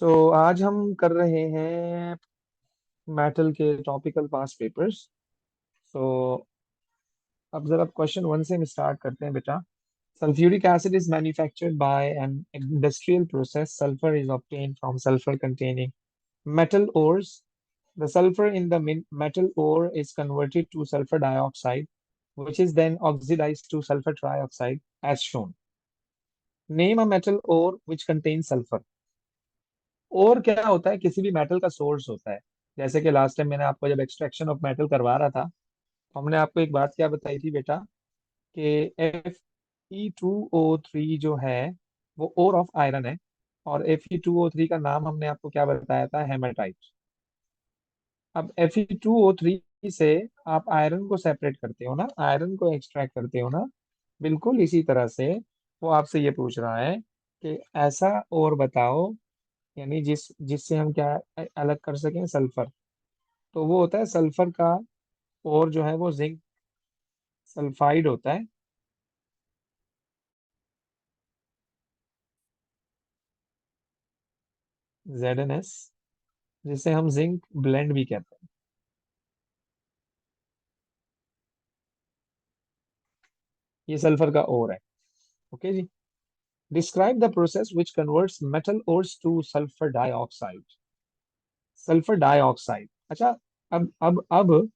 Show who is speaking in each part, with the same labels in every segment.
Speaker 1: तो आज हम कर रहे हैं मेटल के टॉपिकल पास्ट पेपर्स। तो अब जरा क्वेश्चन वन से हम स्टार्ट करते हैं बेटा। Sulphuric acid is manufactured by an industrial process. Sulphur is obtained from sulphur containing metal ores. The sulfur in the metal ore is converted to sulfur dioxide, which is then oxidized to sulfur trioxide, as shown. Name a metal ore which contains sulfur. और क्या होता है, किसी भी metal का source होता है। जैसे कि लास्ट टाइम मैंने आपको जब एक्सट्रैक्शन ऑफ मेटल करवा रहा था, तो हमने आपको एक बात क्या बताई थी बेटा, कि Fe2O3 जो है वो ओर ऑफ आयरन है। और Fe2O3 का नाम हमने आपको क्या बताया था, हेमाटाइट। अब Fe2O3 से आप आयरन को सेपरेट करते हो ना, आयरन को एक्सट्रैक्ट करते हो ना, बिल्कुल इसी तरह से वो आपसे ये पूछ रहा है कि ऐसा और बताओ, यानी जिससे हम क्या अलग कर सकें, सल्फर। तो वो होता है सल्फर का, और जो है वो जिंक सल्फाइड होता है। ZnS, जिसे हम जिंक ब्लेंड भी कहते हैं। ये सल्फर का ओर है। ओके जी। Describe the process which converts metal ores to sulphur dioxide. Sulphur dioxide, अच्छा। अब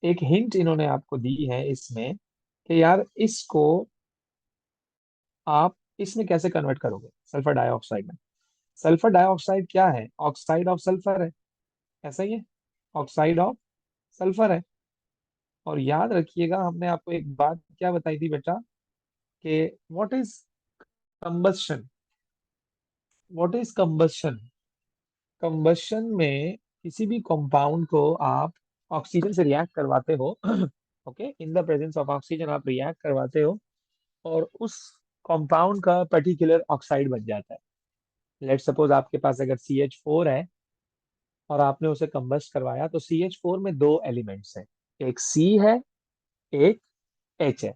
Speaker 1: एक हिंट इन्होंने आपको दी है इसमें, कि यार इसको आप इसमें कैसे कन्वर्ट करोगे सल्फर डाइऑक्साइड में। सल्फर डाइऑक्साइड क्या है, ऑक्साइड ऑफ सल्फर है। ऐसा ही है, ऑक्साइड ऑफ सल्फर है। और याद रखिएगा, हमने आपको एक बात क्या बताई थी बेटा, कि what is combustion. What is combustion. Combustion में किसी भी कंपाउंड को आप ऑक्सीजन से रिएक्ट करवाते हो। Okay, in the presence of oxygen आप रिएक्ट करवाते हो, और उस कंपाउंड का पर्टिकुलर ऑक्साइड बन जाता है। लेट सपोज आपके पास अगर CH4 है, और आपने उसे कंबस्ट करवाया, तो CH4 में दो एलिमेंट्स हैं, एक C है, एक H है।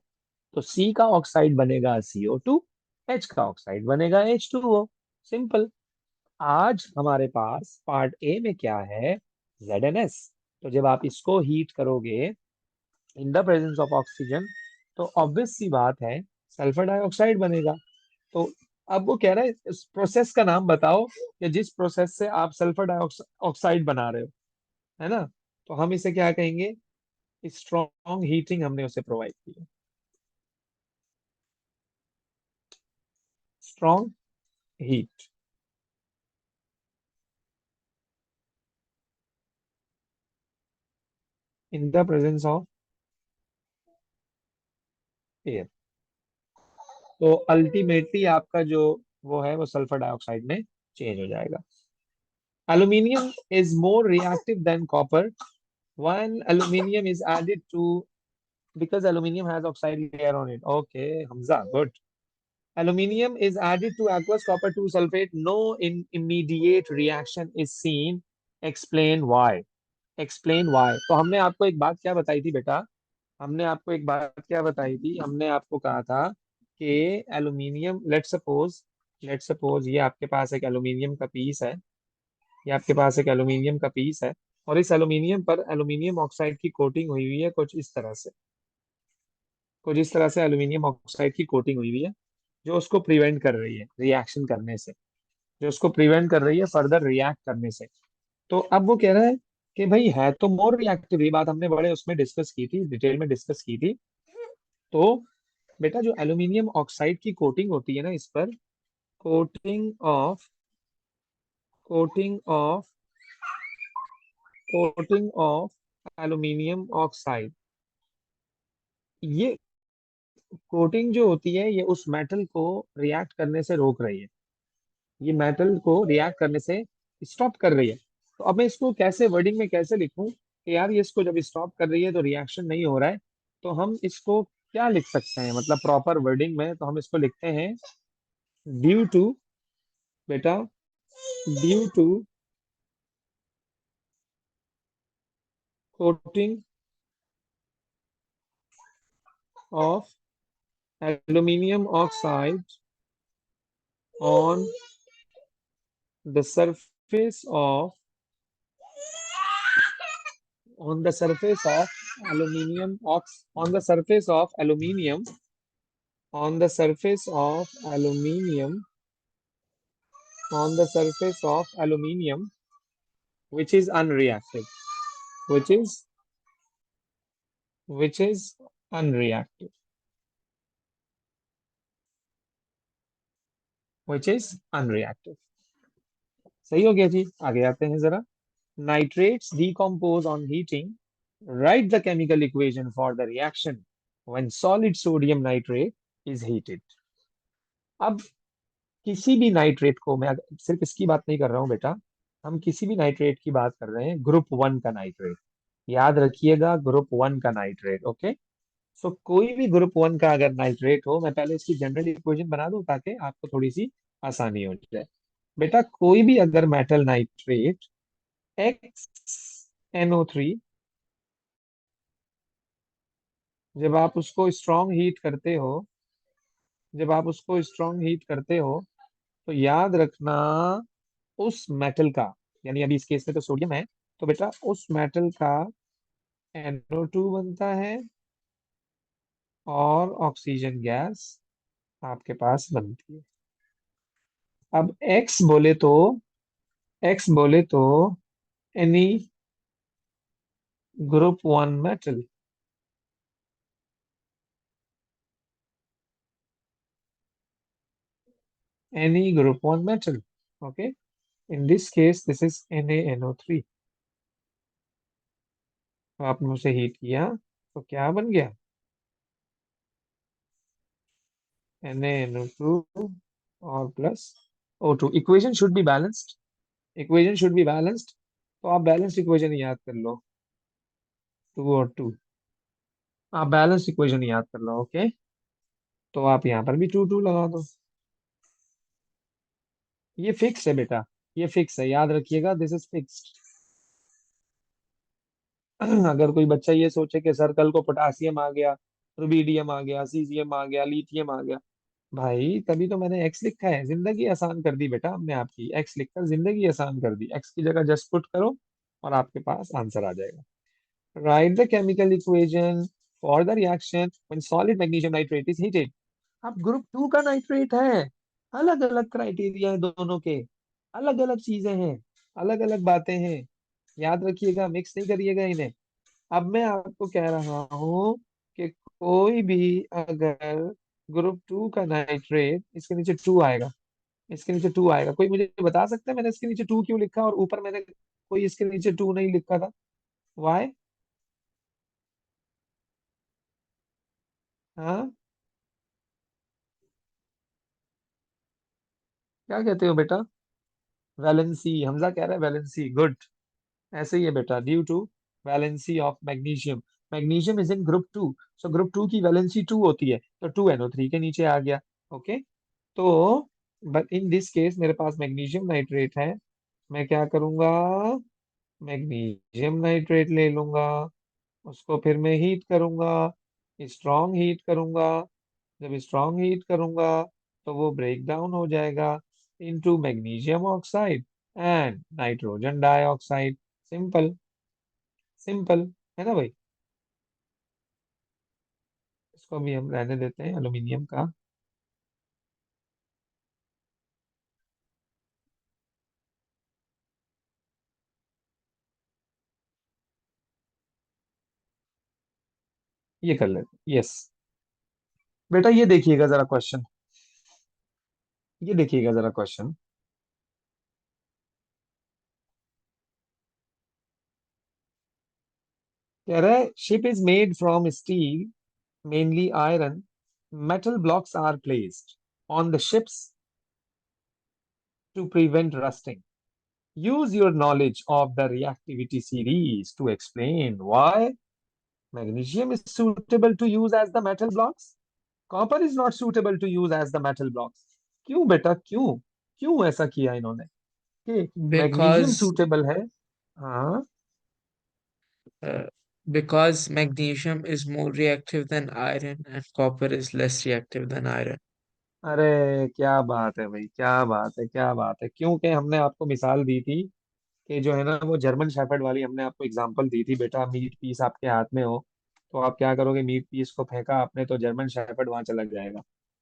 Speaker 1: तो C का ऑक्साइड बनेगा CO2, H का ऑक्साइड बनेगा H2O। सिंपल। आज हमारे पास पार्ट ए में क्या है, ZnS। तो जब आप इसको हीट करोगे इन द प्रेजेंस ऑफ ऑक्सीजन, तो ऑब्वियस सी बात है सल्फर डाइऑक्साइड बनेगा। तो अब वो कह रहा है इस प्रोसेस का नाम बताओ, कि जिस प्रोसेस से आप सल्फर डाइऑक्साइड बना रहे हो, है ना। तो हम इसे क्या कहेंगे, स्ट्रॉन्ग हीटिंग हमने उसे प्रोवाइड की है। Strong heat in the presence of air. तो अल्टीमेटली आपका जो वो है, वो सल्फर डाइऑक्साइड में चेंज हो जाएगा। Aluminium is more reactive than copper. When aluminium is added to, because aluminium has oxide layer on it. Okay, Hamza, good. Aluminium is added to aqueous copper 2 sulfate. No immediate reaction is seen. Explain why. Explain why. तो हमने आपको एक बात क्या बताई थी बेटा, हमने आपको एक बात क्या बताई थी, हमने आपको कहा था कि एल्यूमिनियम, लेट सपोज ये आपके पास एक एल्यूमिनियम का पीस है। ये आपके पास एक एल्यूमिनियम का पीस है, और इस एल्यूमिनियम पर एल्यूमिनियम ऑक्साइड की कोटिंग हुई हुई है, कुछ इस तरह से। कुछ इस तरह से एल्यूमिनियम ऑक्साइड की कोटिंग हुई हुई है, जो उसको प्रिवेंट कर रही है रिएक्शन करने से, जो उसको प्रिवेंट कर रही है फर्दर रिएक्ट करने से। तो अब वो कह रहा है कि भाई है तो मोर रिएक्टिव, ये बात हमने बड़े उसमें डिस्कस की थी, डिटेल में डिस्कस की थी। तो बेटा जो एल्यूमिनियम ऑक्साइड की कोटिंग होती है ना इस पर, coating of coating of coating of aluminium oxide, ये कोटिंग जो होती है, ये उस मेटल को रिएक्ट करने से रोक रही है। ये मेटल को रिएक्ट करने से स्टॉप कर रही है। तो अब मैं इसको कैसे वर्डिंग में कैसे लिखूं कि यार ये इसको जब स्टॉप कर रही है तो रिएक्शन नहीं हो रहा है। तो हम इसको क्या लिख सकते हैं, मतलब प्रॉपर वर्डिंग में, तो हम इसको लिखते हैं ड्यू टू, बेटा, due to coating of aluminium oxide on the surface of on the surface of on the surface of aluminium on the surface of aluminium on the surface of aluminium which is unreactive, which is which is unreactive, which is unreactive. सही हो गया जी, आगे आते हैं जरा. Nitrates decompose on heating. Write the chemical equation for the reaction when solid sodium nitrate is heated. अब किसी भी नाइट्रेट को सिर्फ इसकी बात नहीं कर रहा हूं बेटा, हम किसी भी नाइट्रेट की बात कर रहे हैं, ग्रुप 1 का नाइट्रेट. याद रखिएगा, ग्रुप 1 का नाइट्रेट. ओके. सो कोई भी ग्रुप 1 का अगर नाइट्रेट हो, मैं पहले इसकी जनरल इक्वेशन बना दूं ताकि आपको थोड़ी सी आसानी हो जाए. बेटा कोई भी अगर मेटल नाइट्रेट XNO3, जब आप उसको स्ट्रॉन्ग हीट करते हो जब आप उसको स्ट्रॉन्ग हीट करते हो, तो याद रखना उस मेटल का, यानी अभी इस केस में तो सोडियम है, तो बेटा उस मेटल का NO2 बनता है और ऑक्सीजन गैस आपके पास बनती है. अब एक्स बोले तो any group 1 metal, any group 1 metal. Okay. In this case this is NaNO3. तो आपने उसे हीट किया तो क्या बन गया? NaNO2 और plus O2. Equation should be balanced. Equation should be balanced. तो आप बैलेंस्ड इक्वेशन याद कर लो. 2 और 2. आप बैलेंस्ड इक्वेशन याद कर लो. ओके. तो आप यहाँ पर भी 2 2 लगा दो. ये फिक्स है बेटा, ये फिक्स है, याद रखिएगा, दिस इज फिक्स्ड. अगर कोई बच्चा ये सोचे कि सर कल को पोटासियम आ गया, रुबीडियम आ गया, सीजियम आ गया, लिथियम आ गया, भाई तभी तो मैंने एक्स लिखा है. जिंदगी आसान कर दी बेटा हमने आपकी. एक्स लिखकर जिंदगी आसान कर दी. एक्स की जगह जस्ट पुट करो और आपके पास आंसर आ जाएगा. Right the chemical equation for the reaction when solid magnesium nitrate is heated. अब ग्रुप 2 का नाइट्रेट है, अलग अलग क्राइटेरिया है दोनों के, अलग अलग चीजें हैं, अलग अलग बातें हैं. याद रखिएगा, मिक्स नहीं करिएगा इन्हें. अब मैं आपको कह रहा हूं कि कोई भी अगर ग्रुप 2 का नाइट्रेट, इसके नीचे 2 आएगा, इसके नीचे 2 आएगा. कोई मुझे बता सकता है मैंने इसके नीचे 2 क्यों लिखा और ऊपर मैंने कोई इसके नीचे 2 नहीं लिखा था? वाई? हाँ, क्या कहते हो बेटा? वैलेंसी, हमजा कह रहा है वैलेंसी. गुड. ऐसे ही है बेटा, due to valency of magnesium. Magnesium is in group 2, so group 2 की वैलेंसी 2 होती है, तो 2NO3 के नीचे आ गया. ओके. तो बट इन दिस केस मेरे पास मैग्नीशियम नाइट्रेट है. मैं क्या करूंगा? मैग्नीशियम नाइट्रेट ले लूंगा, उसको फिर मैं हीट करूंगा, स्ट्रॉन्ग हीट करूंगा. जब स्ट्रॉन्ग हीट करूंगा तो वो ब्रेक डाउन हो जाएगा into magnesium oxide and nitrogen dioxide. Simple. Simple है ना भाई? इसको भी हम रहने देते हैं एल्यूमिनियम का. ये कर लेते हैं, यस. बेटा ये देखिएगा जरा क्वेश्चन, ये देखिएगा जरा क्वेश्चन. कह रहा है ship is made from steel, mainly iron. Metal blocks are placed on the ships to prevent rusting. Use your knowledge of the reactivity series to explain why magnesium is suitable to use as the metal blocks. Copper is not suitable to use as the metal blocks. क्यों बेटा, क्यों? क्यों ऐसा किया इन्होंने कि magnesium
Speaker 2: because
Speaker 1: suitable है? हाँ.
Speaker 2: uh, because magnesium is more reactive than iron and copper is less reactive than iron.
Speaker 1: अरे क्या बात है भाई, क्या बात है, क्या बात है, क्योंकि हमने आपको मिसाल दी थी कि जो है ना वो जर्मन शेफर्ड वाली हमने आपको एग्जांपल दी थी, बेटा मीट पीस आपके हाथ में हो तो आप क्या करोगे, मीट पीस को फेंका आपने तो जर्मन शेफर्ड वहां चला जाएगा।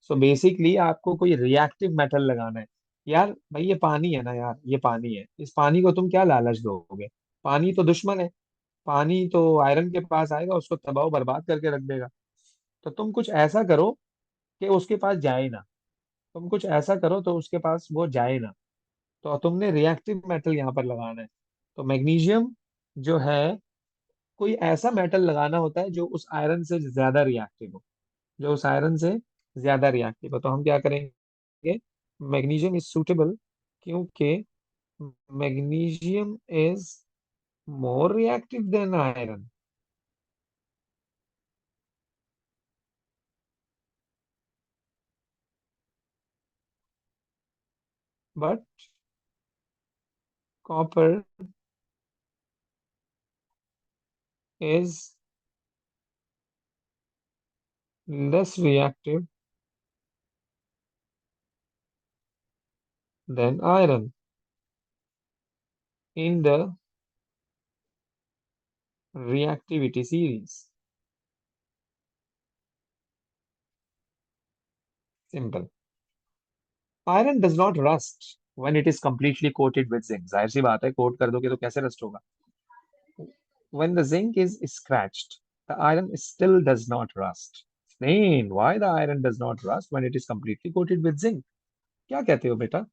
Speaker 1: सो बेसिकली आपको कोई रिएक्टिव मेटल लगाना है। यार भाई ये पानी है ना यार, ये पानी है, इस पानी को तुम क्या लालच दोगे? पानी तो दुश्मन है। पानी तो आयरन के पास आएगा, उसको तबाह बर्बाद करके रख देगा। तो तुम कुछ ऐसा करो कि उसके पास जाए ना। तुम कुछ ऐसा करो तो उसके पास वो जाए ना। तो तुमने रिएक्टिव मेटल यहाँ पर लगाना है। तो मैग्नीशियम जो है, कोई ऐसा मेटल लगाना होता है जो उस आयरन से ज्यादा रिएक्टिव हो, जो उस आयरन से ज्यादा रिएक्टिव हो। तो हम क्या करेंगे, मैग्नीशियम इज सुटेबल क्योंकि magnesium is more reactive than iron, but copper is less reactive than iron in the reactivity series. Simple. Iron does not rust when it is completely coated with zinc. जाहिर सी बात है, coat कर दोगे तो कैसे rust होगा? When the zinc is scratched, the iron still does not rust. Explain why the iron does not rust when it is completely coated with zinc. क्या कहते हो बेटा?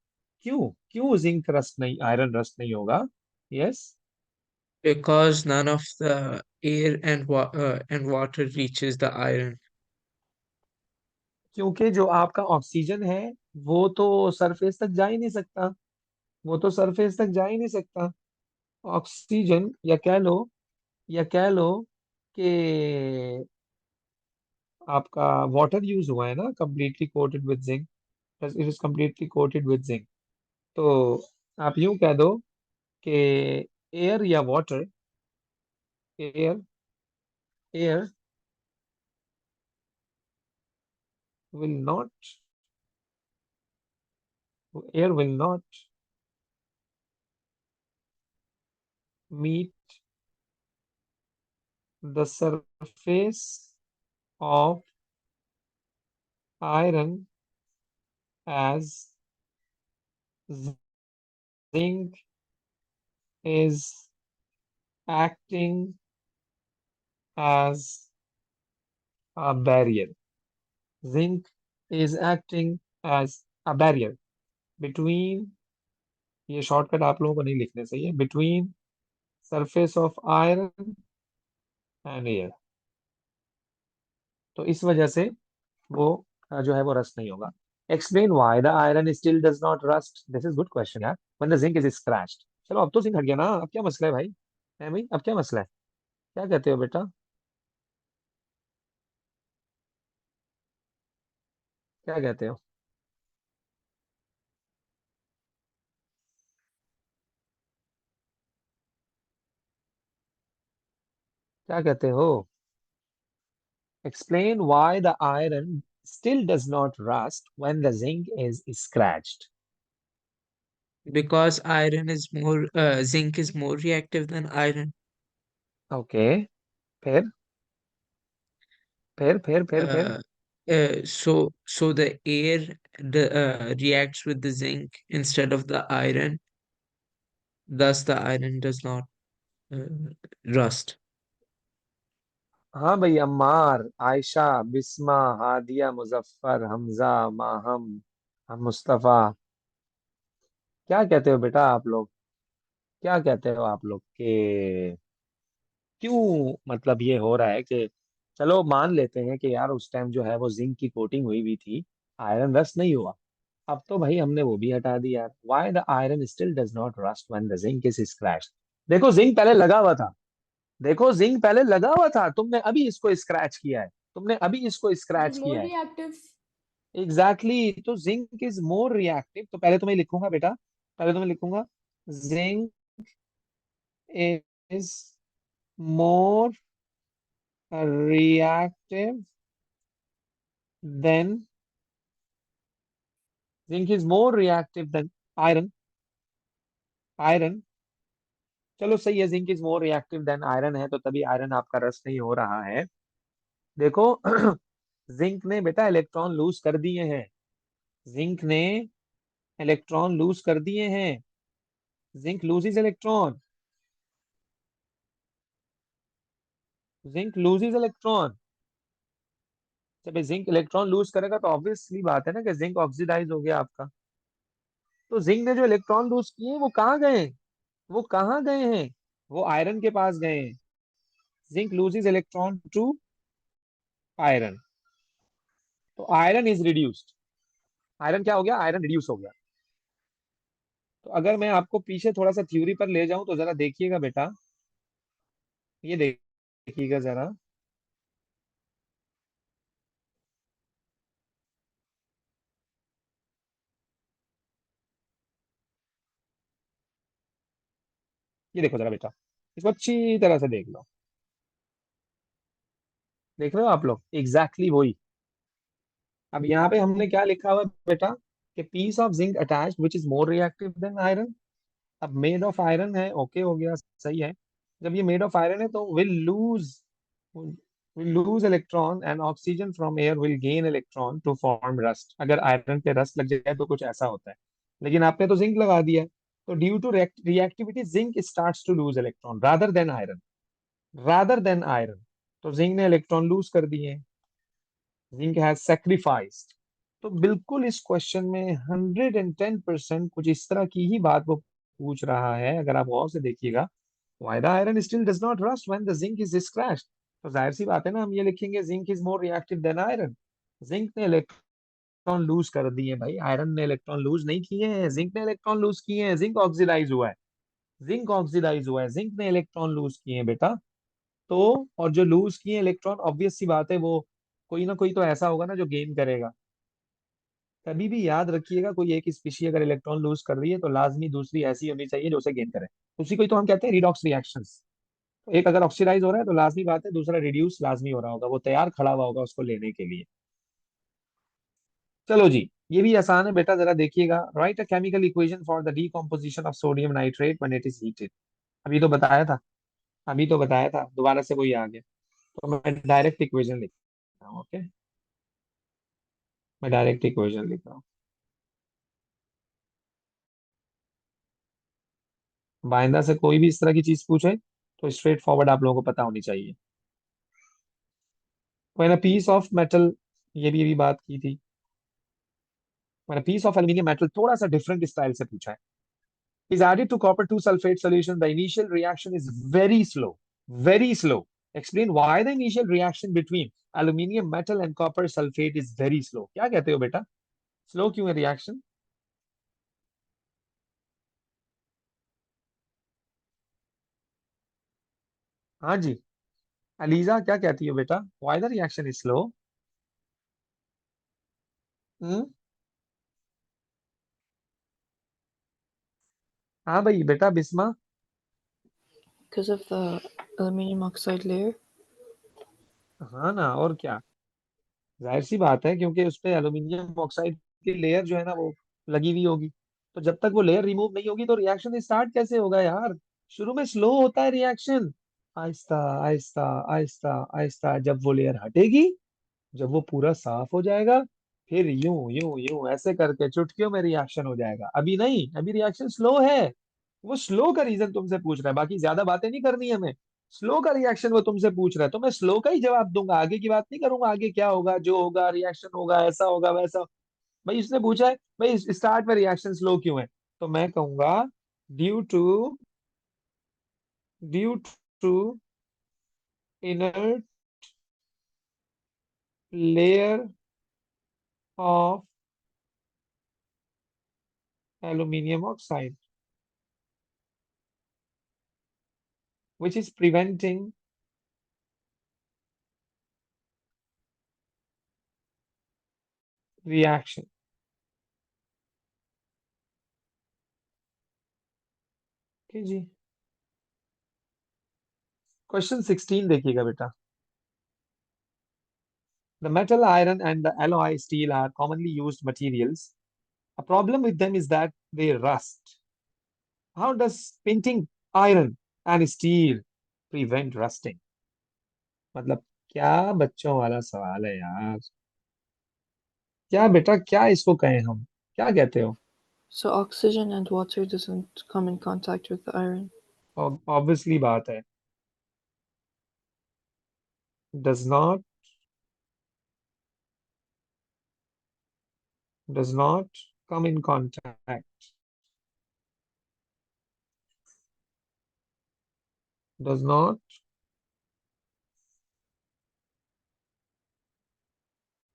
Speaker 1: क्यों क्यों जिंक रस्ट नहीं, आयरन रस्ट नहीं होगा? Yes.
Speaker 2: Because none of the air and water reaches the iron.
Speaker 1: क्योंकि जो आपका ऑक्सीजन है वो तो सरफेस तक जा ही नहीं सकता। वो तो सरफेस तक जा ही नहीं सकता। ऑक्सीजन, या कह लो कि आपका वाटर यूज हुआ है ना completely coated with zinc, it is completely coated with zinc। तो आप यूं कह दो कि एयर या water, air air will not air will not meet the surface of iron as zinc is acting as a barrier. Zinc is acting as a barrier between, ये shortcut आप लोगों को नहीं लिखने चाहिए, between surface of iron and air. तो इस वजह से वो जो है वो रस्ट नहीं होगा। Explain why the iron still does not rust, this is good question यार, when the zinc is scratched. चलो अब तो जिंक हट गया ना, अब क्या मसला है भाई? है भाई, अब क्या मसला है? क्या कहते हो बेटा? क्या कहते हो? क्या कहते हो? Explain why the iron still does not rust when the zinc is scratched.
Speaker 2: Because zinc is more reactive than iron.
Speaker 1: Okay, फिर फिर
Speaker 2: Uh, so the air reacts with the zinc instead of the iron. Thus, the iron does not uh, rust.
Speaker 1: हाँ भाई, अम्मार, आयशा, बिस्मा, हादिया, मुजफ्फर, हमजा, माहम, हम मुस्तफा, क्या कहते हो बेटा आप लोग? क्या कहते हो आप लोग के क्यों मतलब ये हो रहा है कि चलो मान लेते हैं कि यार उस टाइम जो है वो जिंक की कोटिंग हुई हुई थी, आयरन रस्ट नहीं हुआ। अब तो भाई हमने वो भी हटा दिया यार। Why the iron still does not rust when the zinc is scratch? देखो जिंक पहले लगा हुआ था, देखो जिंक पहले लगा हुआ था, तुमने अभी इसको स्क्रैच किया है, तुमने अभी इसको
Speaker 3: It is
Speaker 1: स्क्रैच
Speaker 3: more
Speaker 1: किया है।
Speaker 3: reactive.
Speaker 1: एग्जैक्टली exactly, तो जिंक इज मोर रिएक्टिव। तो पहले तो मैं लिखूंगा बेटा, पहले तो मैं लिखूंगा zinc is more reactive then zinc is more reactive than iron. Iron, चलो सही है, zinc is more reactive than iron है, तो तभी आयरन आपका रस्ट नहीं हो रहा है। देखो जिंक ने बेटा इलेक्ट्रॉन लूज कर दिए हैं। जिंक ने इलेक्ट्रॉन लूज कर दिए हैं। Zinc loses electron. Zinc loses electron. जब जिंक इलेक्ट्रॉन लूज करेगा तो ऑब्वियसली बात है ना कि जिंक ऑक्सीडाइज हो गया आपका। तो जिंक ने जो इलेक्ट्रॉन लूज किए वो कहाँ गए? वो कहाँ गए हैं? वो आयरन के पास गए हैं। Zinc loses electron to iron, तो आयरन इज रिड्यूस्ड। आयरन क्या हो गया? आयरन रिड्यूस हो गया। तो अगर मैं आपको पीछे थोड़ा सा थ्योरी पर ले जाऊं तो जरा देखिएगा बेटा, ये देखिएगा जरा। ये देखो जरा बेटा, इसको अच्छी तरह से देख लो। देख रहे हो आप लोग? एग्जैक्टली वही। अब यहाँ पे हमने क्या लिखा हुआ है बेटा, कि piece of zinc attached which is more reactive than iron. अब मेड ऑफ आयरन है, ओके हो गया, सही है। जब ये मेड ऑफ आयरन है तो will lose electron and oxygen from air will gain electron to form rust. अगर आयरन पे रस्ट लग जाए तो कुछ ऐसा होता है। लेकिन आपने तो जिंक लगा दिया है, तो due to reactivity zinc starts to lose electron rather than iron. Rather than iron, तो जिंक ने इलेक्ट्रॉन लूज कर दिए। Zinc has sacrificed. तो बिल्कुल इस क्वेश्चन में 110% कुछ इस तरह की ही बात वो पूछ रहा है, अगर आप गौर से देखिएगा। Why the iron still does not rust when the zinc is scratched? तो जाहिर सी बात है ना, हम ये लिखेंगे zinc is more reactive than iron. Zinc ने इलेक्ट्रॉन लूज कर दिए भाई, आयरन ने इलेक्ट्रॉन लूज नहीं किए हैं, जिंक ने इलेक्ट्रॉन लूज किए हैं। जिंक ऑक्सीडाइज हुआ है। जिंक ऑक्सीडाइज हुआ है, जिंक ने इलेक्ट्रॉन लूज किए हैं बेटा। तो और जो लूज किए इलेक्ट्रॉन, ऑब्वियस सी बात है वो कोई ना कोई तो ऐसा होगा ना जो गेन करेगा। कभी भी याद रखिएगा, कोई एक स्पीशी अगर इलेक्ट्रॉन लूज कर रही है तो लाजमी दूसरी ऐसी होनी चाहिए जो उसे गेन करे। उसी को ही तो हम कहते हैं रिडॉक्स रिएक्शंस। तो एक अगर ऑक्सीडाइज हो रहा है तो लाजमी बात है दूसरा रिड्यूस लाजमी हो रहा होगा, वो तैयार खड़ा हुआ होगा उसको लेने के लिए। चलो जी, ये भी आसान है बेटा, जरा देखिएगा। Right a chemical equation for the decomposition of sodium nitrate when it is heated. अभी तो बताया था। अभी तो बताया था, दोबारा से वही आ गया। तो मैं डायरेक्ट इक्वेशन लिख रहा हूँ, ओके। मैं डायरेक्ट इक्वेशन लिख रहा हूँ। बाइंदा से कोई भी इस तरह की चीज पूछे तो स्ट्रेट फॉरवर्ड आप लोगों को पता होनी चाहिए। मैंने पीस ऑफ मेटल, ये भी बात की थी। मैंने पीस ऑफ एल्यूमिनियम मेटल थोड़ा सा डिफरेंट स्टाइल से पूछा है। is added to copper 2 sulfate solution, the initial reaction is very slow. Very slow. Explain why the initial reaction between aluminium metal and copper sulfate is very slow. क्या कहते हो बेटा? Slow क्यों है reaction? हाँ जी, अलीजा क्या कहती हो बेटा? Why the reaction is slow? हम्म, हाँ भाई बेटा Bisma.
Speaker 3: Because of the aluminum oxide layer.
Speaker 1: हाँ ना, और क्या। जाहिर सी बात है, क्योंकि उस पे एल्यूमिनियम ऑक्साइड की लेयर जो है ना वो लगी हुई होगी। तो जब तक वो लेयर रिमूव नहीं होगी तो रिएक्शन स्टार्ट कैसे होगा यार? शुरू में स्लो होता है रिएक्शन, आहिस्ता आहिस्ता आहिस्ता आहिस्ता। जब वो लेयर हटेगी, जब वो पूरा साफ हो जाएगा, फिर यूं यूं यूं ऐसे करके चुटकियों में रिएक्शन हो जाएगा। अभी नहीं, अभी रिएक्शन स्लो है। वो स्लो का रीजन तुमसे पूछ रहा है, बाकी ज्यादा बातें नहीं करनी है हमें। स्लो का रिएक्शन वो तुमसे पूछ रहा है, तो मैं स्लो का ही जवाब दूंगा, आगे की बात नहीं करूंगा। आगे क्या होगा, जो होगा रिएक्शन होगा, ऐसा होगा वैसा। भाई इसने पूछा है भाई स्टार्ट में रिएक्शन स्लो क्यों है, तो मैं कहूंगा due to due to inner layer of aluminium oxide which is preventing reaction. ठीक जी। क्वेश्चन 16 देखिएगा बेटा। The metal, iron and the alloy steel are commonly used materials A problem with them is that they rust. How does painting iron and steel prevent rusting? मतलब क्या बच्चों वाला सवाल है यार। क्या बेटा, क्या इसको कहें हम, क्या कहते हो?
Speaker 3: So oxygen and water doesn't come in contact with the iron.
Speaker 1: Obviously बात है, does not does not come in contact, does not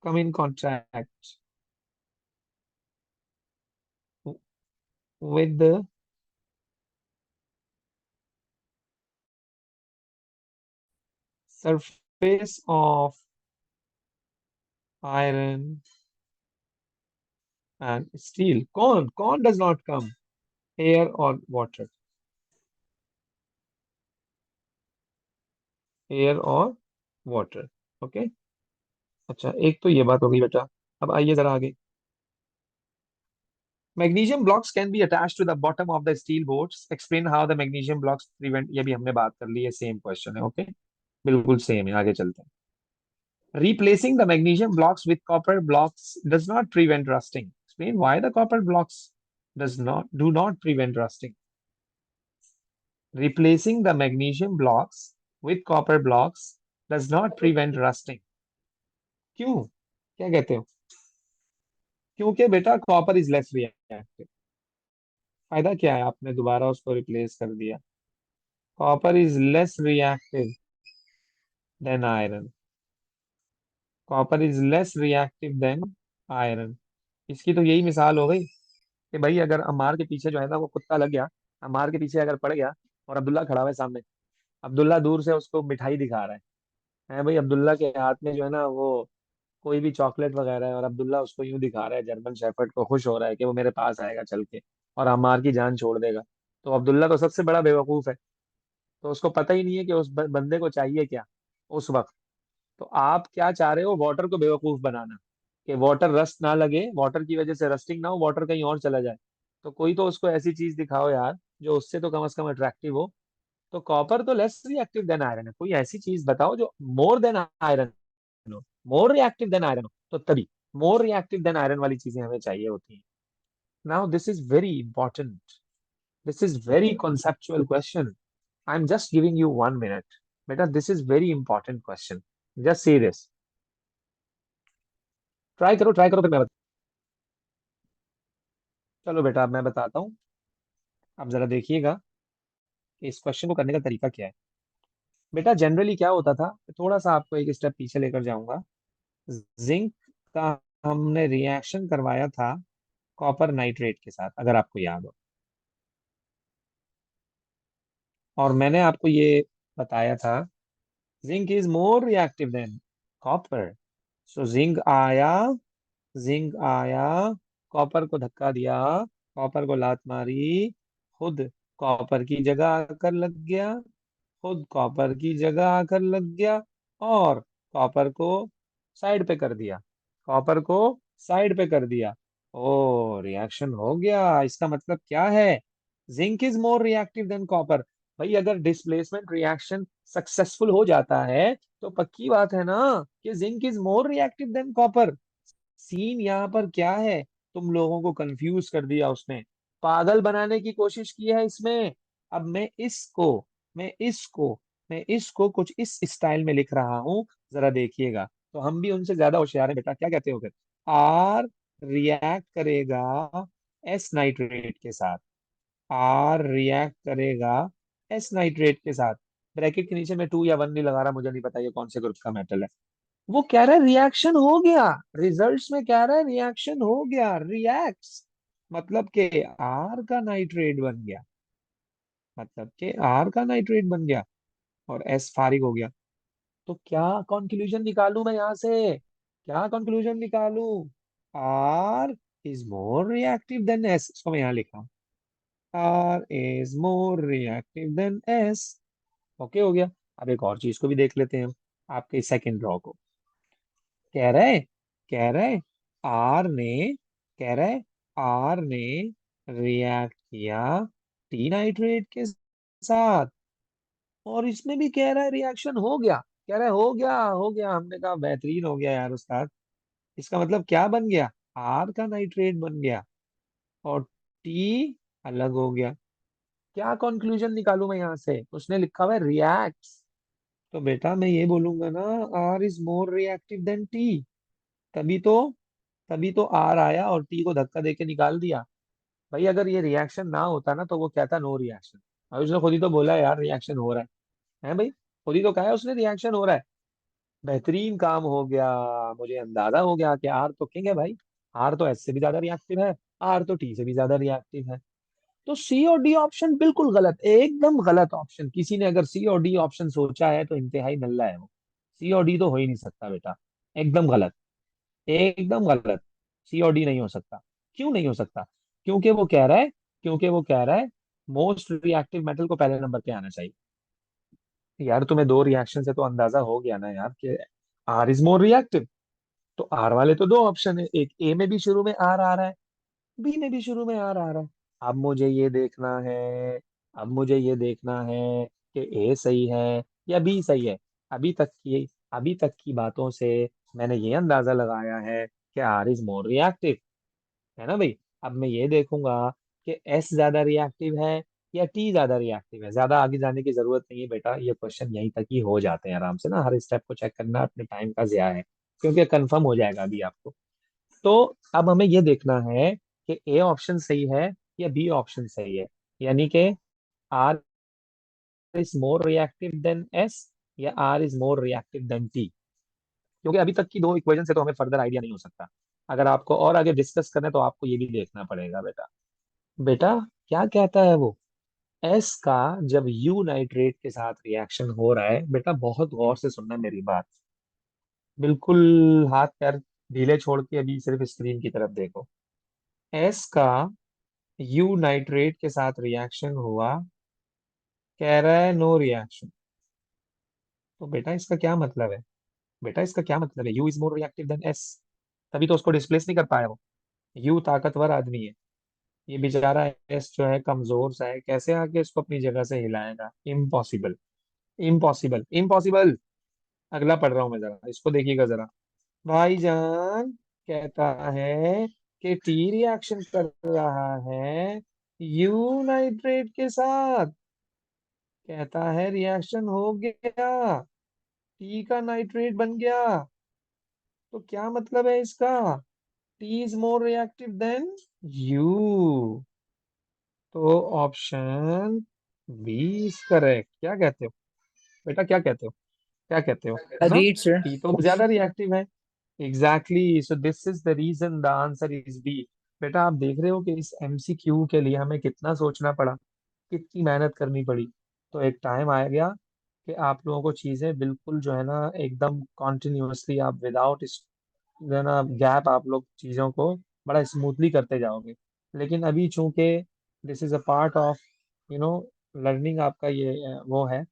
Speaker 1: come in contact with the surface of iron and steel. Corn does not come, air or water, air or water. Okay, अच्छा एक तो ये बात हो गई बेटा। अब आइए जरा आगे। Magnesium blocks can be attached to the bottom of the steel boats. Explain how the magnesium blocks prevent, ये भी हमने बात कर ली है, सेम क्वेश्चन है। ओके, बिल्कुल सेम है, आगे चलते हैं। Replacing the magnesium blocks with copper blocks does not prevent rusting. Explain why the copper blocks do not prevent rusting. Replacing the magnesium blocks with copper blocks does not prevent rusting. क्यों, क्या कहते हो? क्योंकि बेटा copper is less reactive. फायदा क्या है, आपने दोबारा उसको रिप्लेस कर दिया। Copper is less reactive than iron, copper is less reactive than iron. इसकी तो यही मिसाल हो गई कि भाई अगर अम्मार के पीछे जो है ना वो कुत्ता लग गया, अम्मार के पीछे अगर पड़ गया और अब्दुल्ला खड़ा हुआ है सामने, अब्दुल्ला दूर से उसको मिठाई दिखा रहा है भाई, अब्दुल्ला के हाथ में जो है ना वो कोई भी चॉकलेट वगैरह है, और अब्दुल्ला उसको यूं दिखा रहा है, जर्मन शेफर्ड को, खुश हो रहा है कि वो मेरे पास आएगा चल के और अम्मार की जान छोड़ देगा। तो अब्दुल्ला तो सबसे बड़ा बेवकूफ है, तो उसको पता ही नहीं है कि उस बंदे को चाहिए क्या उस वक्त। तो आप क्या चाह रहे हो, वाटर को बेवकूफ बनाना, कि वाटर रस्ट ना लगे, वाटर की वजह से रस्टिंग ना हो, वाटर कहीं और चला जाए। तो कोई तो उसको ऐसी चीज दिखाओ यार जो उससे तो कम से कम अट्रैक्टिव हो। तो कॉपर तो लेस रिएक्टिव देन आयरन है, कोई ऐसी चीज बताओ जो मोर देन आयरन हो, मोर रिएक्टिव देन आयरन हो, तो तभी मोर रिएक्टिव देन आयरन वाली चीजें हमें चाहिए होती हैं। Now this is very important, this is very conceptual question. I am just giving you 1 minute बेटा, this is very important question, just see this. Try करो फिर मैं चलो बेटा अब मैं बताता हूँ। आप जरा देखिएगा कि इस क्वेश्चन को करने का तरीका क्या है। बेटा जनरली क्या होता था, थोड़ा सा आपको एक स्टेप पीछे लेकर जाऊंगा। जिंक का हमने रिएक्शन करवाया था कॉपर नाइट्रेट के साथ, अगर आपको याद हो, और मैंने आपको ये बताया था zinc is more reactive than copper. So zinc आया, कॉपर को धक्का दिया, कॉपर को लात मारी, खुद कॉपर की जगह आकर लग गया, खुद कॉपर की जगह आकर लग गया, और कॉपर को साइड पे कर दिया, कॉपर को साइड पे कर दिया। ओ, रिएक्शन हो गया। इसका मतलब क्या है, zinc is more reactive than copper. भाई अगर डिस्प्लेसमेंट रिएक्शन सक्सेसफुल हो जाता है तो पक्की बात है ना कि zinc is more reactive than copper. Scene यहाँ पर क्या है, तुम लोगों को कंफ्यूज कर दिया उसने, पागल बनाने की कोशिश की है इसमें। अब मैं इसको मैं इसको कुछ इस स्टाइल में लिख रहा हूं, जरा देखिएगा। तो हम भी उनसे ज्यादा होशियार हैं बेटा, क्या कहते हो फिर? आर रिएक्ट करेगा एस नाइट्रेट के साथ, आर रिएक्ट करेगा एस नाइट्रेट के साथ। ब्रैकेट के नीचे मैं 2 या 1 नहीं लगा रहा, मुझे नहीं पता ये कौन से ग्रुप का मेटल है। वो कह रहा है रिएक्शन हो गया, रिजल्ट्स में कह रहा है रिएक्शन हो गया, रिएक्ट्स, मतलब के आर का नाइट्रेट बन गया, मतलब के आर का नाइट्रेट बन गया और एस फारिग हो गया। तो क्या कंक्लूजन निकालूं मैं यहां से, क्या कंक्लूजन निकालूं? R is more reactive than S, इसको मैं यहां लिखा हूं, R is more reactive than S. Okay हो गया। अब एक और चीज को भी देख लेते हैं हम, आपके सेकंड लॉ को। कह रहे कह रहे आर ने कह रहे आर ने रिएक्ट किया टी नाइट्रेट के साथ, और इसमें भी कह रहा है रिएक्शन हो गया। कह रहा है हो गया हो गया। हमने कहा बेहतरीन हो गया यार उस्ताद। इसका मतलब क्या बन गया? आर का नाइट्रेट बन गया और टी अलग हो गया। क्या कंक्लूजन निकालूं मैं यहाँ से? उसने लिखा हुआ है रिएक्ट्स, तो बेटा मैं ये बोलूंगा ना, R is more reactive than T. तभी तो तभी तो आर आया और टी को धक्का देके निकाल दिया। भाई अगर ये रिएक्शन ना होता ना तो वो कहता नो रिएक्शन। और उसने खुद ही तो बोला है यार रिएक्शन हो रहा है भाई। खुद ही तो कहा है उसने रिएक्शन हो रहा है। बेहतरीन काम हो गया। मुझे अंदाजा हो गया कि आर तो किंग है भाई। आर तो एस से भी ज्यादा रिएक्टिव है, आर तो टी से भी ज्यादा रिएक्टिव है। तो सी और डी ऑप्शन बिल्कुल गलत, एकदम गलत ऑप्शन। किसी ने अगर सी और डी ऑप्शन सोचा है तो इंतहाई नल्ला है वो। सी और डी तो हो ही नहीं सकता बेटा। एकदम गलत, एकदम गलत। सी और डी नहीं हो सकता। क्यों नहीं हो सकता? क्योंकि वो कह रहा है क्योंकि वो कह रहा है मोस्ट रिएक्टिव मेटल को पहले नंबर पे आना चाहिए। यार तुम्हें दो रिएक्शन से तो अंदाजा हो गया ना यार कि आर इज मोर रिएक्टिव। तो आर वाले तो दो ऑप्शन है, एक ए में भी शुरू में आर आ रहा है, बी में भी शुरू में आर आ रहा है। अब मुझे ये देखना है अब मुझे ये देखना है कि ए सही है या बी सही है। अभी तक की बातों से मैंने ये अंदाजा लगाया है कि आर इज मोर रिएक्टिव, है ना भाई। अब मैं ये देखूंगा कि एस ज्यादा रिएक्टिव है या टी ज्यादा रिएक्टिव है। ज्यादा आगे जाने की जरूरत नहीं है बेटा, ये क्वेश्चन यहीं तक ही हो जाते हैं आराम से ना। हर स्टेप को चेक करना अपने टाइम का ज़िया है, क्योंकि कंफर्म हो जाएगा अभी आपको। तो अब हमें ये देखना है कि ए ऑप्शन सही है या बी ऑप्शन सही है, यानी कि R is more reactive than S या R is more reactive than T. क्योंकि अभी तक की दो इक्वेशन से तो हमें फर्दर आइडिया नहीं हो सकता। अगर आपको और आगे डिस्कस करना है तो आपको ये भी देखना पड़ेगा बेटा। बेटा क्या कहता है वो? एस का जब यू नाइट्रेट के साथ रिएक्शन हो रहा है, बेटा बहुत गौर से सुनना मेरी बात। बिल्कुल हाथ पैर ढीले छोड़ के अभी सिर्फ स्क्रीन की तरफ देखो। एस का यू नाइट्रेट के साथ रिएक्शन हुआ, कह रहा है नो रिएक्शन। तो बेटा इसका क्या मतलब है? बेटा इसका क्या मतलब है? You is more reactive than S, तभी तो उसको डिस्प्लेस नहीं कर पाया वो। यू ताकतवर आदमी है, ये बेचारा एस जो है कमजोर सा है, कैसे आके इसको अपनी जगह से हिलाएगा? Impossible, impossible, impossible. अगला पढ़ रहा हूं मैं, जरा इसको देखिएगा जरा। भाईजान कहता है कि टी रिएक्शन कर रहा है यू नाइट्रेट के साथ। कहता है रिएक्शन हो गया, टी का नाइट्रेट बन गया। तो क्या मतलब है इसका? T is more reactive then you. तो ऑप्शन बी इज करेक्ट। क्या कहते हो बेटा? क्या कहते हो? क्या कहते हो? है ना?
Speaker 4: Agreed, sir.
Speaker 1: टी तो ज्यादा रिएक्टिव है। Exactly, so this is the reason, the answer is B. बेटा आप देख रहे हो कि इस एमसीक्यू के लिए हमें कितना सोचना पड़ा, कितनी मेहनत करनी पड़ी। तो एक टाइम आ गया कि आप लोगों को चीजें बिल्कुल जो है ना एकदम कॉन्टिन्यूअसली, आप विदाउट जो है ना गैप, आप लोग चीजों को बड़ा स्मूथली करते जाओगे। लेकिन अभी चूंकि this is a part of you know learning, आपका ये वो है,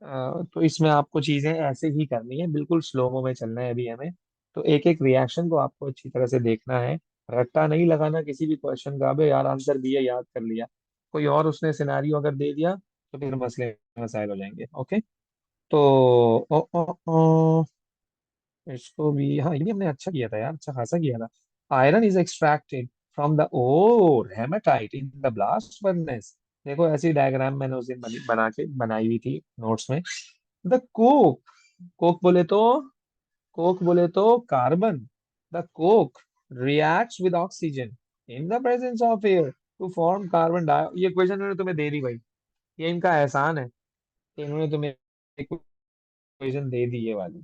Speaker 1: तो इसमें आपको चीजें ऐसे ही करनी है, बिल्कुल स्लोमो में चलना है अभी हमें। तो एक एक रिएक्शन को आपको अच्छी तरह से देखना है। रट्टा नहीं लगाना किसी भी क्वेश्चन का, अबे यार आंसर दिया याद कर लिया। कोई और उसने सिनेरियो अगर दे दिया तो फिर मसले मसाइल हो जाएंगे। ओके। तो ओ, इसको भी, हाँ ये भी हमने अच्छा किया था यार, अच्छा खासा किया था। Iron is extracted from the ore haematite in the blast furnace. देखो ऐसी डायग्राम मैंने उस दिन बनाई हुई थी नोट्स में। द कोक, कोक बोले तो कोक बोले तो carbon. The coke reacts with oxygen in the presence of air to form carbon di. ये क्वेश्चन इन्होंने तुम्हें दे दी भाई, ये इनका एहसान है कि इन्होंने तुम्हें क्वेश्चन दे दी ये वाली।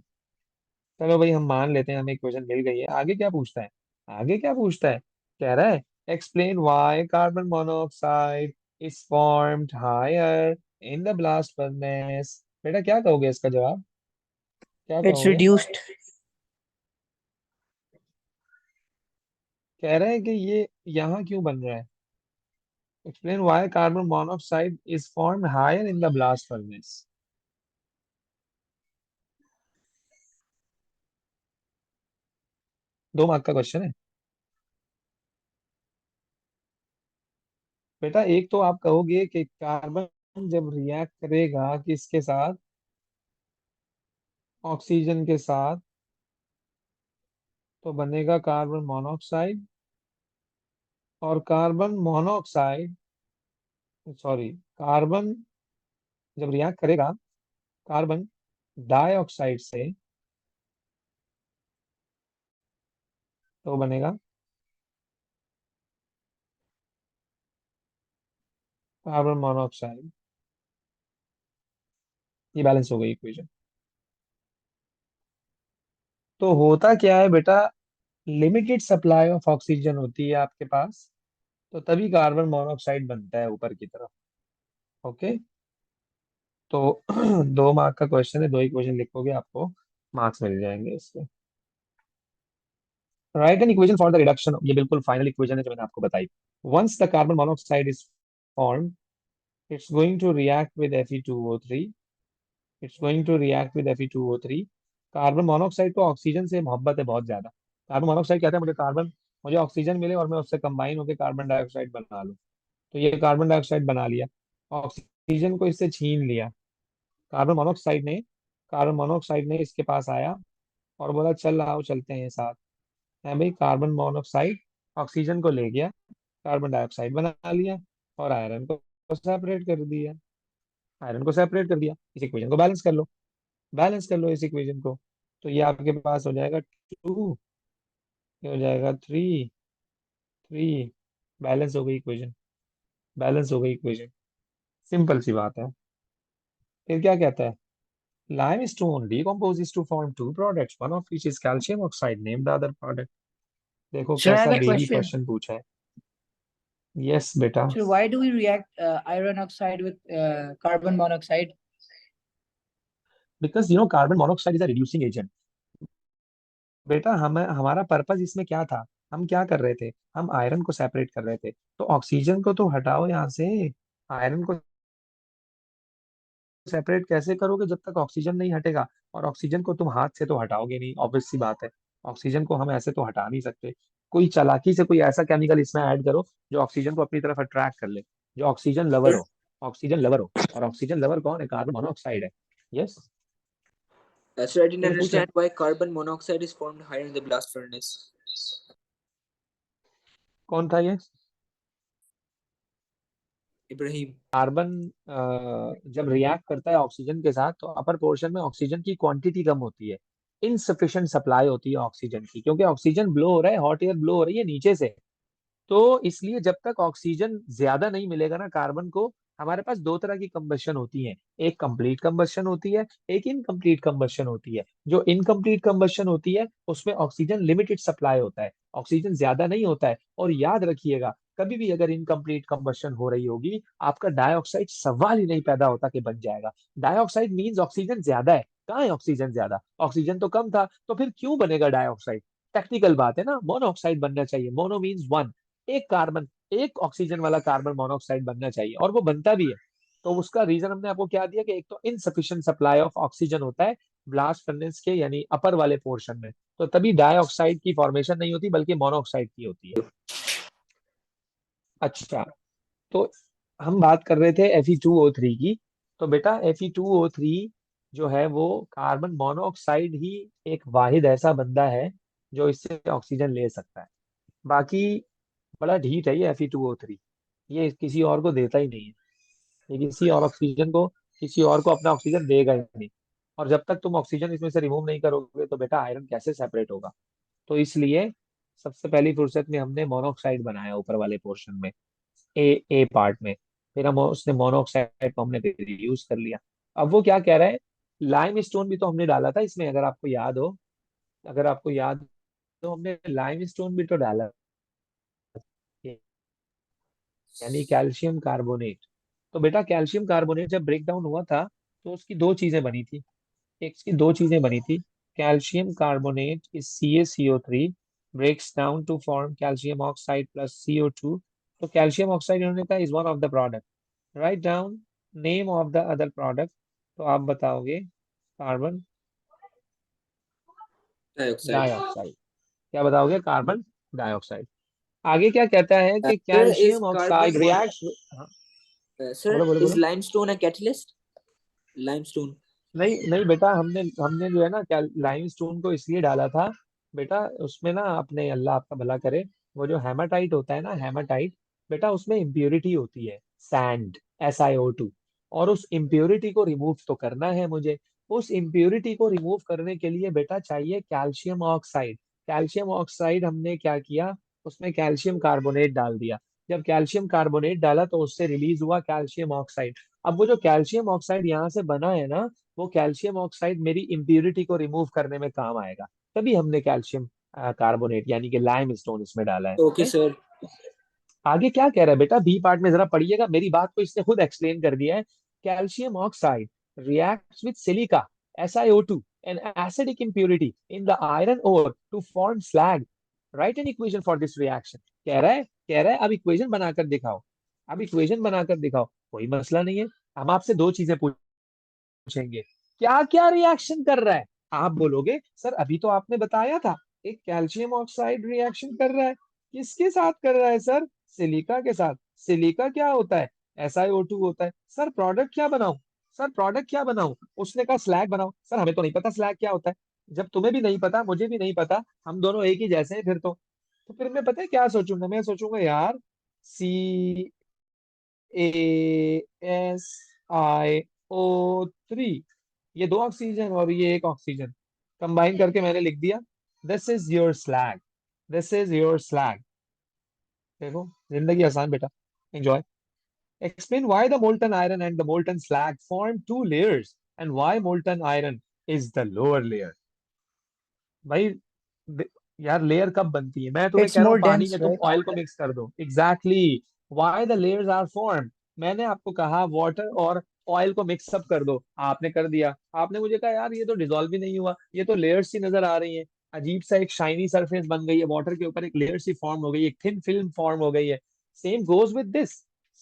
Speaker 1: चलो भाई हम मान लेते हैं हमें इक्वेशन मिल गई है। आगे क्या पूछता है? आगे क्या पूछता है? कह रहा है explain why carbon monoxide is formed higher in the blast furnace. बेटा क्या कहोगे इसका जवाब? क्या
Speaker 4: It's
Speaker 1: कहोगे?
Speaker 4: reduced.
Speaker 1: कह रहा है कि ये यहाँ क्यों बन रहा है? Explain why carbon monoxide is formed higher in the blast furnace. 2 mark का क्वेश्चन है। बेटा एक तो आप कहोगे कि कार्बन जब रिएक्ट करेगा किसके साथ, ऑक्सीजन के साथ, तो बनेगा कार्बन मोनोऑक्साइड। और कार्बन मोनोऑक्साइड, सॉरी, कार्बन जब रिएक्ट करेगा कार्बन डाइऑक्साइड से, तो बनेगा कार्बन मोनोऑक्साइड। ये बैलेंस हो गई इक्वेशन। तो होता क्या है बेटा, लिमिटेड सप्लाई ऑफ ऑक्सीजन होती है आपके पास, तो तभी कार्बन मोनोऑक्साइड बनता है ऊपर की तरफ। ओके। तो 2 मार्क का क्वेश्चन है, 2 इक्वेशन लिखोगे आपको मार्क्स मिल जाएंगे इसके। Write an equation for the reduction, ये बिल्कुल फाइनल इक्वेशन है जो मैंने आपको बताई। Once the carbon monoxide is form, it's going to react with Fe2O3। It's going to react with Fe2O3। Carbon monoxide को ऑक्सीजन से मोहब्बत है बहुत ज्यादा। कार्बन मोनोऑक्साइड कहता है मुझे ऑक्सीजन मिले और मैं उससे कंबाइन होकर कार्बन डाइऑक्साइड बना लूं। तो ये कार्बन डाइऑक्साइड बना लिया, ऑक्सीजन को इससे छीन लिया। कार्बन मोनोऑक्साइड ने कार्बन मोनोऑक्साइड ने इसके पास आया और बोला चल आओ चलते हैं साथ। है भाई, कार्बन मोनोऑक्साइड ऑक्सीजन को ले गया, कार्बन डाइऑक्साइड बना लिया और आयरन को सेपरेट कर दिया। आयरन को सेपरेट कर दिया, इस इक्वेशन को बैलेंस कर लो। बैलेंस कर लो इस इक्वेशन को, तो ये आपके पास हो जाएगा 2, ये हो जाएगा 3, 3। बैलेंस हो गई इक्वेशन, बैलेंस हो गई इक्वेशन। सिंपल सी बात है। फिर क्या कहता है, limestone decomposes to form two products, one of which is calcium oxide. Name the other product. देखो
Speaker 4: Sir, I
Speaker 1: कैसा
Speaker 4: have a
Speaker 1: baby
Speaker 4: question.
Speaker 1: Question पूछा है। यस बेटा।
Speaker 4: Sir, why do we react iron oxide with carbon monoxide?
Speaker 1: Because carbon monoxide is a reducing agent. बेटा हमारा purpose इसमें क्या था, हम क्या कर रहे थे, हम आयरन को सेपरेट कर रहे थे। तो ऑक्सीजन को तो हटाओ यहाँ से, आयरन को सेपरेट कैसे करोगे जब तक ऑक्सीजन नहीं हटेगा। और ऑक्सीजन को तुम हाथ से तो हटाओगे नहीं, ऑब्वियस सी बात है। ऑक्सीजन को हम ऐसे तो हटा नहीं सकते। कोई चालाकी से कोई ऐसा केमिकल इसमें ऐड करो जो ऑक्सीजन को अपनी तरफ अट्रैक्ट कर ले, जो ऑक्सीजन लवर
Speaker 2: Sir,
Speaker 1: हो। ऑक्सीजन लवर हो, और ऑक्सीजन लवर कौन है, कार्बन मोनोऑक्साइड है। यस।
Speaker 2: sir, I didn't
Speaker 1: फिर पूछे
Speaker 2: understand why carbon monoxide is formed higher in the blast furnace.
Speaker 1: कौन था ये,
Speaker 2: Ibrahim.
Speaker 1: कार्बन जब रिएक्ट करता है ऑक्सीजन के साथ तो अपर पोर्शन में ऑक्सीजन की क्वांटिटी कम होती है, इनसफिशिएंट सप्लाई होती है ऑक्सीजन की, क्योंकि ऑक्सीजन ब्लो हो रहा है, हॉट एयर ब्लो हो रही है नीचे से। तो इसलिए जब तक ऑक्सीजन ज्यादा नहीं मिलेगा ना कार्बन को, हमारे पास 2 तरह की कंबशन होती है। एक कंप्लीट कंबशन होती है, एक इनकम्प्लीट कंबशन होती है। जो इनकम्प्लीट कंबशन होती है उसमें ऑक्सीजन लिमिटेड सप्लाई होता है, ऑक्सीजन ज्यादा नहीं होता है। और याद रखिएगा, कभी भी अगर इनकम्प्लीट कंबशन हो रही होगी, आपका डाइऑक्साइड सवाल ही नहीं पैदा होता कि बन जाएगा। डाइऑक्साइड मीन्स ऑक्सीजन ज्यादा है। कहाँ है ऑक्सीजन ज्यादा, ऑक्सीजन तो कम था, तो फिर क्यों बनेगा डाइऑक्साइड। टेक्निकल बात है ना, मोनोऑक्साइड बनना चाहिए। मोनो मीन्स वन, एक कार्बन, एक ऑक्सीजन वाला कार्बन मोनोऑक्साइड बनना चाहिए, और वो बनता भी है। तो उसका रीजन हमने आपको क्या दिया कि एक तो इनसफिशिएंट सप्लाई ऑफ ऑक्सीजन होता है ब्लास्ट फर्नेस के यानी अपर वाले पोर्शन में, तो तभी डाइऑक्साइड की फॉर्मेशन नहीं होती बल्कि मोनोऑक्साइड की होती है। अच्छा, तो हम बात कर रहे थे Fe2O3 की। तो बेटा Fe2O3 जो है वो कार्बन मोनोऑक्साइड ही एक वाहिद ऐसा बंदा है जो इससे ऑक्सीजन ले सकता है। बाकी बड़ा ढीठ है ये Fe2O3, ये किसी और को देता ही नहीं है। ये किसी और ऑक्सीजन को, किसी और को अपना ऑक्सीजन देगा ही नहीं। और जब तक तुम ऑक्सीजन इसमें से रिमूव नहीं करोगे तो बेटा आयरन कैसे सेपरेट होगा। तो इसलिए सबसे पहली फुर्सत में हमने मोनोऑक्साइड बनाया ऊपर वाले पोर्शन में, ए ए पार्ट में। फिर हम उसने मोनोऑक्साइड को हमने यूज कर लिया। अब वो क्या कह रहा है, लाइम स्टोन भी तो हमने डाला था इसमें, अगर आपको याद हो, अगर आपको याद तो हमने लाइम स्टोन भी तो डाला, यानी कैल्शियम कार्बोनेट। तो बेटा कैल्शियम कार्बोनेट जब ब्रेक डाउन हुआ था तो उसकी 2 चीजें बनी थी, एक की 2 चीजें बनी थी। Calcium carbonate is CaCO3 breaks down to form calcium oxide plus CO2। तो कैल्शियम ऑक्साइड इन्होंने कहा is one of the product. Write down name of the other product. तो आप बताओगे कार्बन
Speaker 2: Dioxide.
Speaker 1: डाइऑक्साइड। क्या बताओगे, कार्बन डाइऑक्साइड। आगे क्या कहता है कि
Speaker 5: Sir, is
Speaker 1: calcium oxide
Speaker 5: carbon
Speaker 1: react.
Speaker 5: sir,
Speaker 1: बोलो बोलो
Speaker 5: is
Speaker 1: बोलो।
Speaker 5: limestone a catalyst? Limestone.
Speaker 1: नहीं नहीं बेटा, हमने हमने जो है ना क्या लाइमस्टोन को इसलिए डाला था बेटा, उसमें ना अपने अल्लाह आपका भला करे, वो जो हेमाटाइट होता है ना, हेमाटाइट, बेटा उसमें इम्प्योरिटी होती है, सैंड, SiO2। और उस इम्प्योरिटी को रिमूव तो करना है मुझे। उस इम्प्योरिटी को रिमूव करने के लिए बेटा चाहिए कैल्शियम ऑक्साइड। कैल्शियम ऑक्साइड हमने क्या किया, उसमें कैल्शियम कार्बोनेट डाल दिया। जब कैल्शियम कार्बोनेट डाला तो उससे रिलीज हुआ कैल्शियम ऑक्साइड। अब वो जो कैल्शियम ऑक्साइड यहाँ से बना है ना, वो कैल्शियम ऑक्साइड मेरी इम्प्यूरिटी को रिमूव करने में काम आएगा। तभी हमने कैल्शियम कार्बोनेट यानी कि लाइम स्टोन इसमें डाला है।
Speaker 5: Okay,
Speaker 1: okay,
Speaker 5: sir.
Speaker 1: आगे क्या कह रहा है बेटा, बी पार्ट में जरा पढ़िएगा, मेरी बात को इसने खुद एक्सप्लेन कर दिया है। Calcium oxide reacts with silica, SiO2, an acidic impurity in the iron ore to form slag. Write an equation for this reaction. कह रहा है अब इक्वेशन बनाकर दिखाओ। अब इक्वेशन बनाकर दिखाओ, कोई मसला नहीं है। हम आपसे दो चीजें पूछेंगे, क्या क्या रिएक्शन कर रहा है। आप बोलोगे सर अभी तो आपने बताया था एक कैल्शियम ऑक्साइड रिएक्शन कर रहा है। किसके साथ कर रहा है सर? सिलिका के साथ। सिलिका क्या होता है? SiO2 होता है। सर प्रोडक्ट क्या बनाऊं? सर प्रोडक्ट क्या बनाऊं? उसने कहा स्लैग बनाओ। सर हमें तो नहीं पता स्लैग क्या होता है। जब तुम्हें भी नहीं पता, मुझे भी नहीं पता, हम दोनों एक ही जैसे हैं फिर तो फिर मैं पता है क्या सोचूंगा, मैं सोचूंगा यार CaSiO3, ये दो ऑक्सीजन और ये एक ऑक्सीजन कंबाइन करके मैंने लिख दिया, this is your slag, this is your slag. देखो जिंदगी आसान बेटा, enjoy. Explain why the molten iron and the molten slag form two layers and why molten iron is the lower layer. भाई दे- यार लेयर कब बनती है? मैं तुम्हें
Speaker 4: It's
Speaker 1: कह रहा हूँ
Speaker 4: more
Speaker 1: पानी
Speaker 4: dense,
Speaker 1: में तुम
Speaker 4: right?
Speaker 1: ऑयल को मिक्स कर दो। Exactly, why the layers are form. मैंने आपको कहा वाटर और ऑयल को मिक्स अप कर दो, आपने कर दिया। आपने मुझे कहा यार ये तो डिजोल्व भी नहीं हुआ, ये तो लेयर्स सी नजर आ रही है, अजीब सा एक शाइनी सरफेस बन गई है, वाटर के ऊपर एक लेयर सी फॉर्म हो गई है, एक थिन फिल्म फॉर्म हो गई है। Same goes with this,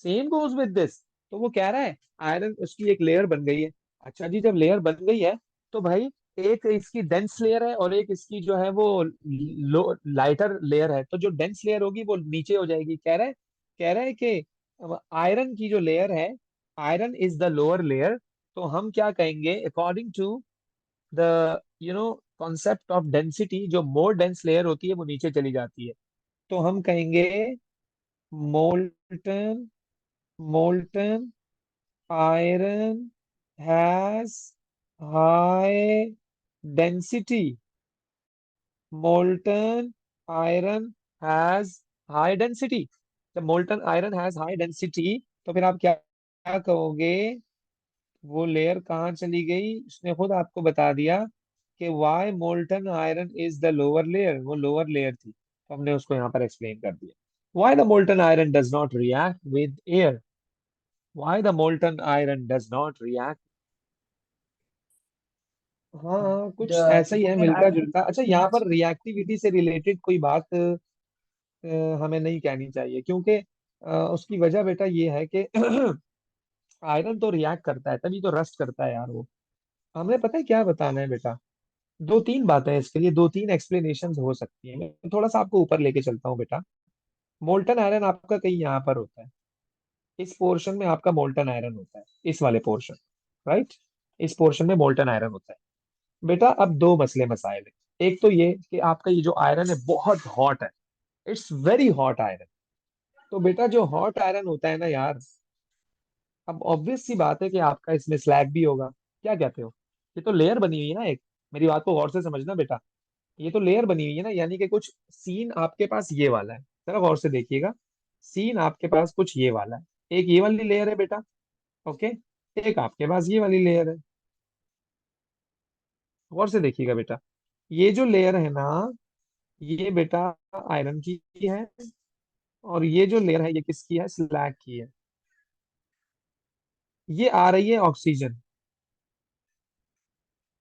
Speaker 1: same goes with this. तो वो कह रहा है आयरन उसकी एक लेयर बन गई है। अच्छा जी, जब लेयर बन गई है तो भाई एक इसकी डेंस लेयर है और एक इसकी जो है वो लो लाइटर लेयर है, तो जो डेंस लेयर होगी वो नीचे हो जाएगी। कह रहा है कि आयरन की जो लेयर है, iron is the lower layer. तो हम क्या कहेंगे according to the concept of density, जो मोर डेंस लेयर होती है वो नीचे चली जाती है। तो हम कहेंगे molten molten iron has high density. molten iron has high density। जब molten iron has high density तो फिर आप क्या क्या कहोगे? वो लेयर कहाँ चली गई? उसने खुद आपको बता दिया कि why molten iron is the lower layer, वो लोअर लेयर थी, तो हमने उसको यहाँ पर एक्सप्लेन कर दिया। why the molten iron does not react with air, why the molten iron does not react। हाँ हाँ, कुछ
Speaker 4: The
Speaker 1: ऐसा ही है
Speaker 4: molten
Speaker 1: मिलता
Speaker 4: iron
Speaker 1: जुलता। अच्छा यहाँ पर रिएक्टिविटी से रिलेटेड कोई बात हमें नहीं कहनी चाहिए, क्योंकि उसकी वजह बेटा ये है कि आयरन तो रिएक्ट करता है तभी तो रस्ट करता है यार वो। हमें पता है क्या बताना है बेटा, दो तीन बातें हैं इसके लिए, दो तीन एक्सप्लेनेशन हो सकती है। मैं थोड़ा सा आपको ऊपर लेके चलता हूँ बेटा। मोल्टन आयरन आपका कहीं यहाँ पर होता है, इस पोर्शन में आपका मोल्टन आयरन होता है, इस वाले पोर्शन, राइट, इस पोर्शन में मोल्टन आयरन होता है। बेटा अब दो मसले मसाइल है। एक तो ये कि आपका ये जो आयरन है बहुत हॉट है, इट्स वेरी हॉट आयरन। तो बेटा जो हॉट आयरन होता है ना यार, अब ऑब्वियस सी बात है कि आपका इसमें स्लैग भी होगा। क्या कहते हो? ये तो लेयर बनी हुई है ना एक, मेरी बात को गौर से समझना बेटा, ये तो लेयर बनी हुई है ना, यानी कि कुछ सीन आपके पास ये वाला है, जरा गौर से देखिएगा। सीन आपके पास कुछ ये वाला है, एक ये वाली लेयर है बेटा, ओके, एक आपके पास ये वाली लेयर है। गौर से देखिएगा बेटा, ये जो लेयर है ना, ये बेटा आयरन की है, और ये जो लेयर है ये किसकी है? स्लैग की है। ये आ रही है ऑक्सीजन,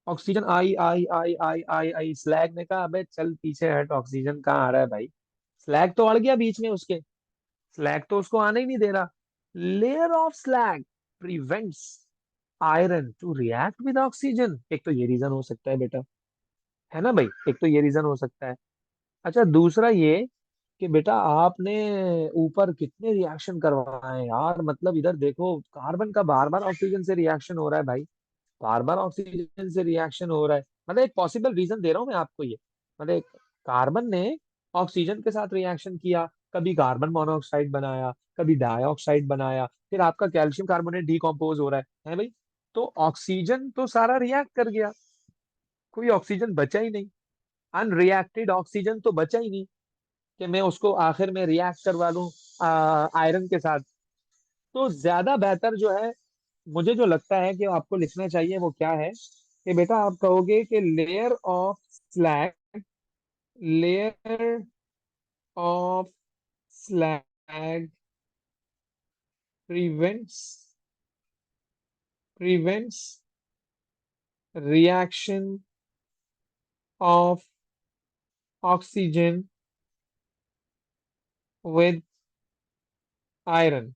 Speaker 1: ऑक्सीजन आई आई आई आई आई आई, स्लैग ने कहा अबे चल पीछे हट, ऑक्सीजन कहाँ आ रहा है भाई? स्लैग तो अड़ गया बीच में उसके, स्लैग तो उसको आने ही नहीं दे रहा। Layer of slag prevents iron to react with oxygen. एक तो ये रीजन हो सकता है बेटा, है ना भाई, एक तो ये रीजन हो सकता है। अच्छा दूसरा ये कि बेटा आपने ऊपर कितने रिएक्शन करवाए यार, मतलब इधर देखो कार्बन का बार बार ऑक्सीजन से रिएक्शन हो रहा है भाई, बार बार ऑक्सीजन से रिएक्शन हो रहा है। मतलब एक पॉसिबल रीजन दे रहा हूं मैं आपको ये, मतलब कार्बन ने ऑक्सीजन के साथ रिएक्शन किया, कभी कार्बन मोनोऑक्साइड बनाया, कभी डाइऑक्साइड बनाया, फिर आपका कैल्शियम कार्बोनेट डिकम्पोज हो रहा है भाई। तो ऑक्सीजन तो सारा रिएक्ट कर गया, कोई ऑक्सीजन बचा ही नहीं, अनरिएक्टेड ऑक्सीजन तो बचा ही नहीं कि मैं उसको आखिर में रिएक्ट करवा लूं आयरन के साथ। तो ज्यादा बेहतर जो है, मुझे जो लगता है कि आपको लिखना चाहिए वो क्या है, कि बेटा आप कहोगे कि layer of slag, layer of slag prevents prevents reaction of oxygen with iron.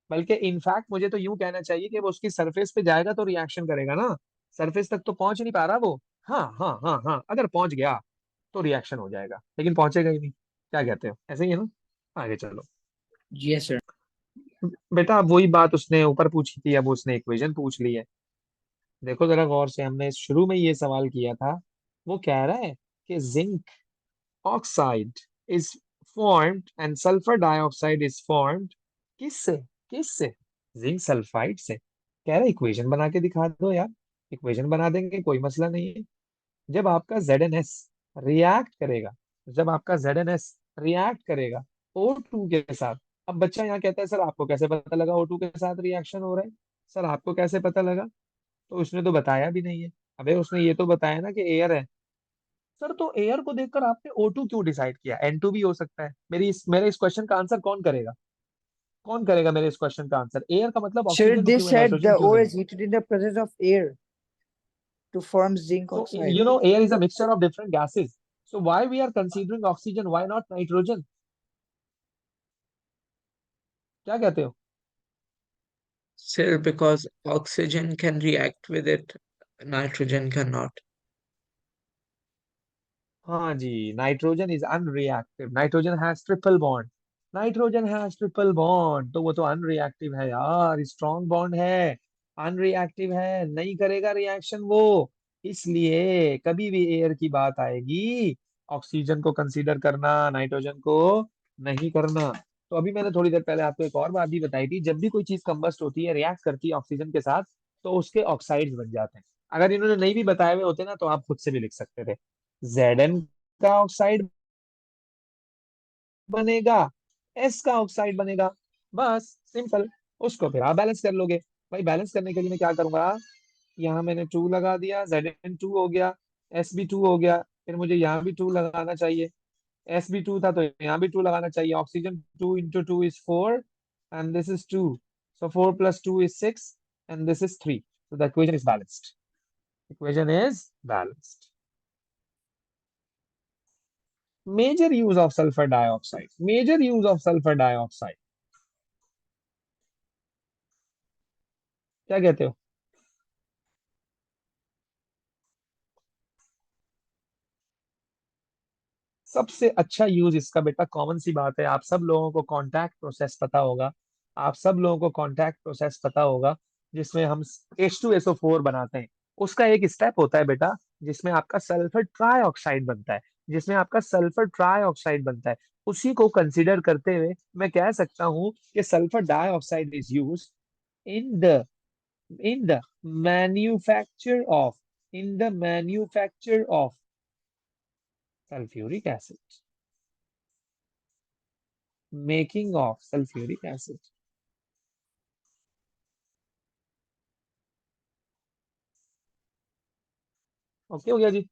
Speaker 1: बल्कि इनफैक्ट मुझे तो यूं कहना चाहिए कि वो उसकी सरफेस पे जाएगा तो रिएक्शन करेगा ना, सरफेस तक तो पहुंच नहीं पा रहा वो। हाँ हाँ हाँ हाँ, अगर पहुंच गया तो रिएक्शन हो जाएगा, लेकिन पहुंचेगा ही नहीं। क्या कहते हो, ऐसे ही है ना? आगे चलो।
Speaker 4: Yes, sir.
Speaker 1: बेटा अब वही बात उसने ऊपर पूछी थी, अब उसने इक्वेशन पूछ ली है। देखो जरा गौर से, हमने शुरू में ये सवाल किया था, वो कह रहा है कि zinc oxide is formed and sulphur dioxide is formed किससे, किससे? जिंक सल्फाइड से। कह रहा है इक्वेशन बना के दिखा दो यार। इक्वेशन बना देंगे, कोई मसला नहीं है। जब आपका ZnS रिएक्ट करेगा, जब आपका ZnS रिएक्ट करेगा O2 के साथ। अब बच्चा यहाँ कहता है सर आपको कैसे पता लगा O2 के साथ रिएक्शन हो रहा है, सर आपको कैसे पता लगा? तो उसने तो बताया भी नहीं है। अबे उसने ये तो बताया ना कि एयर है। सर तो एयर को देखकर आपने O2 क्यों डिसाइड किया? N2 भी हो सकता है। मेरे इस क्वेश्चन का आंसर कौन करेगा? कौन करेगा मेरे इस क्वेश्चन का आंसर? एयर का मतलब
Speaker 4: Sir,
Speaker 1: ऑक्सीजन
Speaker 4: they
Speaker 1: क्यों है,
Speaker 4: said
Speaker 1: नाइट्रोजन
Speaker 4: the
Speaker 1: क्यों
Speaker 4: ore
Speaker 1: नहीं
Speaker 4: is
Speaker 1: है?
Speaker 4: heated in the presence of air to form zinc
Speaker 1: So,
Speaker 4: oxide.
Speaker 1: air is a mixture of different gases. So, why we are considering oxygen? Why not nitrogen? क्या कहते हो?
Speaker 2: Sir, because oxygen can react with it, nitrogen cannot.
Speaker 1: हाँ जी, nitrogen is unreactive, nitrogen has triple bond, nitrogen has triple bond, तो वो तो unreactive है यार, स्ट्रॉन्ग बॉन्ड है, अनरिएक्टिव है, नहीं करेगा रिएक्शन वो। इसलिए कभी भी एयर की बात आएगी, ऑक्सीजन को कंसीडर करना, नाइट्रोजन को नहीं करना। तो अभी मैंने थोड़ी देर पहले आपको एक और बात भी बताई थी, जब भी कोई चीज कंबस्ट होती है, रिएक्ट करती है ऑक्सीजन के साथ, तो उसके ऑक्साइड्स बन जाते हैं। अगर इन्होंने नहीं भी बताए हुए होते ना, तो आप खुद से भी लिख सकते थे। Zn का ऑक्साइड बनेगा, S का ऑक्साइड बनेगा, बस सिंपल। उसको फिर आप बैलेंस कर लोगे। भाई बैलेंस करने के लिए मैं क्या करूंगा, यहाँ मैंने 2 लगा दिया, Zn2 हो गया, S भी 2 हो गया, फिर मुझे यहाँ भी 2 लगाना चाहिए। S भी 2 था तो यहाँ भी 2 लगाना चाहिए। Oxygen 2 into 2 is 4 and this is 2, so 4 + 2 is 6 and this is 3, so the equation is balanced, equation is balanced। Major use of sulfur dioxide, major use of sulfur dioxide, क्या कहते हो? सबसे अच्छा यूज इसका बेटा कॉमन सी बात है, आप सब लोगों को कांटेक्ट प्रोसेस पता होगा, आप सब लोगों को कांटेक्ट प्रोसेस पता होगा, जिसमें हम H2SO4 बनाते हैं। उसका एक स्टेप होता है बेटा, जिसमें आपका सल्फर ट्राइऑक्साइड बनता है, जिसमें आपका सल्फर ट्राइऑक्साइड बनता है। उसी को कंसीडर करते हुए मैं कह सकता हूं कि sulphur dioxide is use in the in the manufacture of in the manufacture of sulfuric acid, making of sulfuric acid। Okay हो गया जी।